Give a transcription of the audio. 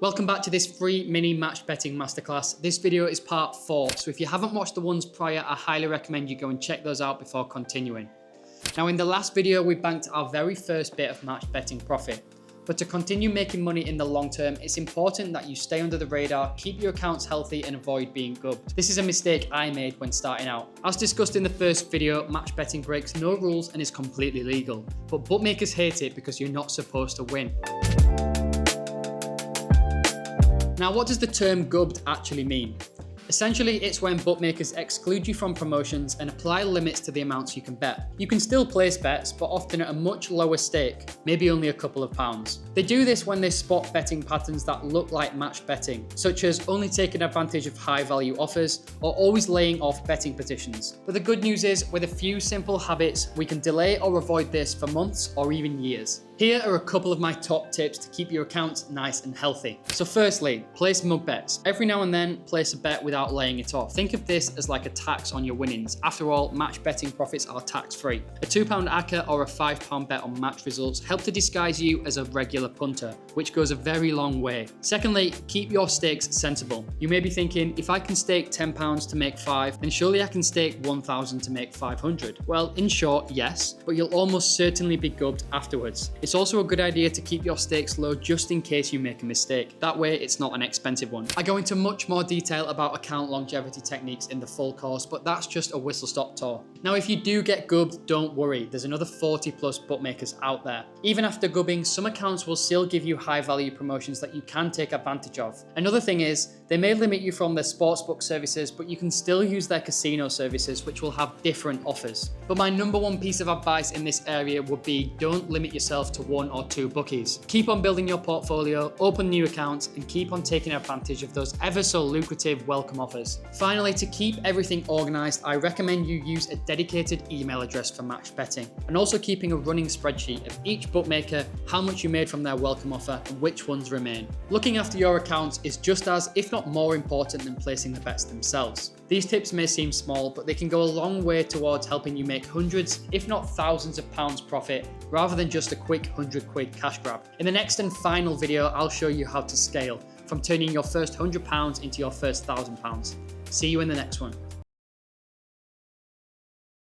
Welcome back to this free mini match betting masterclass. This video is part 4, so if you haven't watched the ones prior, I highly recommend you go and check those out before continuing. Now in the last video, we banked our very first bit of match betting profit. But to continue making money in the long term, it's important that you stay under the radar, keep your accounts healthy and avoid being gubbed. This is a mistake I made when starting out. As discussed in the first video, match betting breaks no rules and is completely legal. But bookmakers hate it because you're not supposed to win. Now, what does the term gubbed actually mean? Essentially, it's when bookmakers exclude you from promotions and apply limits to the amounts you can bet. You can still place bets, but often at a much lower stake, maybe only a couple of pounds. They do this when they spot betting patterns that look like match betting, such as only taking advantage of high value offers or always laying off betting petitions. But the good news is, with a few simple habits, we can delay or avoid this for months or even years. Here are a couple of my top tips to keep your account nice and healthy. So firstly, place mug bets. Every now and then, place a bet without laying it off. Think of this as like a tax on your winnings. After all, match betting profits are tax-free. A £2 ACCA or a £5 bet on match results help to disguise you as a regular punter, which goes a very long way. Secondly, keep your stakes sensible. You may be thinking, if I can stake £10 to make 5, then surely I can stake 1,000 to make 500. Well, in short, yes, but you'll almost certainly be gubbed afterwards. It's also a good idea to keep your stakes low just in case you make a mistake. That way, it's not an expensive one. I go into much more detail about account longevity techniques in the full course, but that's just a whistle-stop tour. Now, if you do get gubbed, don't worry. There's another 40 plus bookmakers out there. Even after gubbing, some accounts will still give you high value promotions that you can take advantage of. Another thing is, they may limit you from their sportsbook services, but you can still use their casino services, which will have different offers. But my number one piece of advice in this area would be, don't limit yourself to 1 or 2 bookies. Keep on building your portfolio, open new accounts, and keep on taking advantage of those ever so lucrative welcome offers. Finally, to keep everything organized, I recommend you use a dedicated email address for match betting, and also keeping a running spreadsheet of each bookmaker, how much you made from their welcome offer, and which ones remain. Looking after your accounts is just as, if not more important than placing the bets themselves. These tips may seem small, but they can go a long way towards helping you make hundreds, if not thousands of pounds profit, rather than just a quick 100 quid cash grab. In the next and final video, I'll show you how to scale, from turning your first £100 into your first £1,000. See you in the next one.